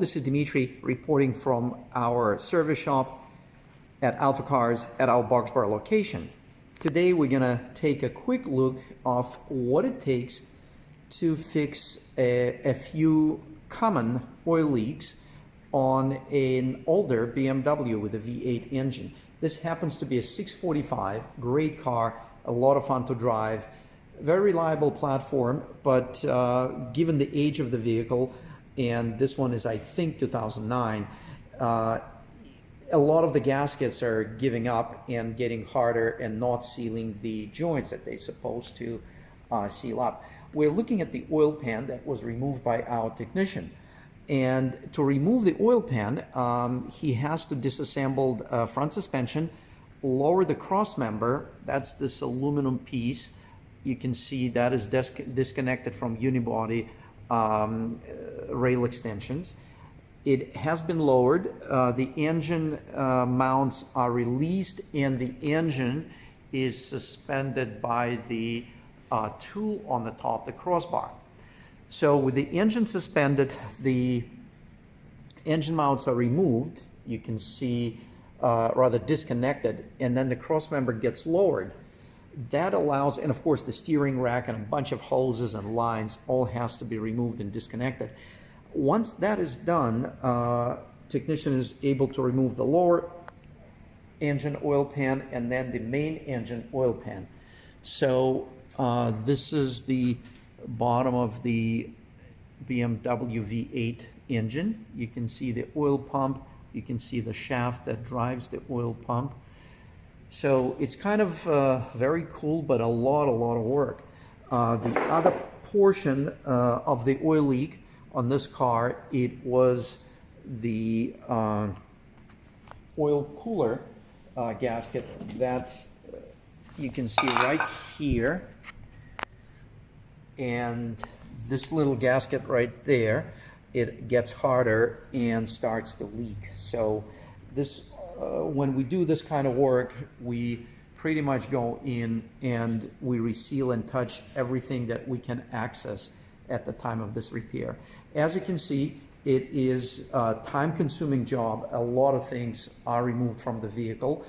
this is Dimitri reporting from our service shop at AlphaCars at our Boxborough location. Today we're gonna take a quick look of what it takes to fix a few common oil leaks on an older BMW with a V8 engine. This happens to be a 645, great car, a lot of fun to drive, very reliable platform, but given the age of the vehicle, and this one is I think 2009, a lot of the gaskets are giving up and getting harder and not sealing the joints that they're supposed to seal up. We're looking at the oil pan that was removed by our technician. And to remove the oil pan, he has to disassemble front suspension, lower the cross member, that's this aluminum piece. You can see that is disconnected from unibody rail extensions. It has been lowered, the engine mounts are released, and the engine is suspended by the tool on the top, the crossbar. So with the engine suspended, the engine mounts are removed, you can see rather disconnected, and then the cross member gets lowered. That allows, and of course the steering rack and a bunch of hoses and lines all has to be removed and disconnected. Once that is done, technician is able to remove the lower engine oil pan and then the main engine oil pan. So this is the bottom of the BMW V8 engine. You can see the oil pump, you can see the shaft that drives the oil pump. So it's kind of very cool, but a lot of work. The other portion of the oil leak on this car, it was the oil cooler gasket that you can see right here. And this little gasket right there, it gets harder and starts to leak. So this, when we do this kind of work, we pretty much go in and we reseal and touch everything that we can access at the time of this repair. As you can see, it is a time-consuming job. A lot of things are removed from the vehicle,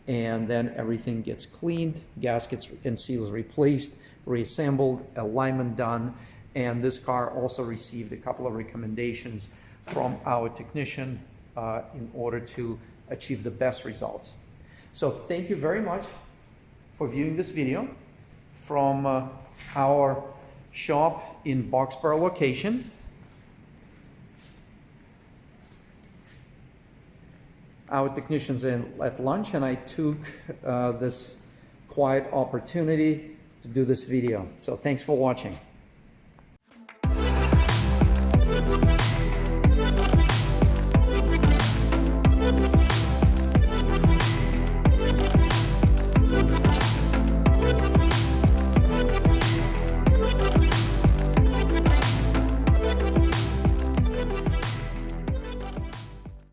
and then everything gets cleaned, gaskets and seals replaced, reassembled, alignment done, and this car also received a couple of recommendations from our technician in order to achieve the best results. So thank you very much for viewing this video from our shop in Boxborough location. Our technicians in at lunch, and I took this quiet opportunity to do this video. So thanks for watching.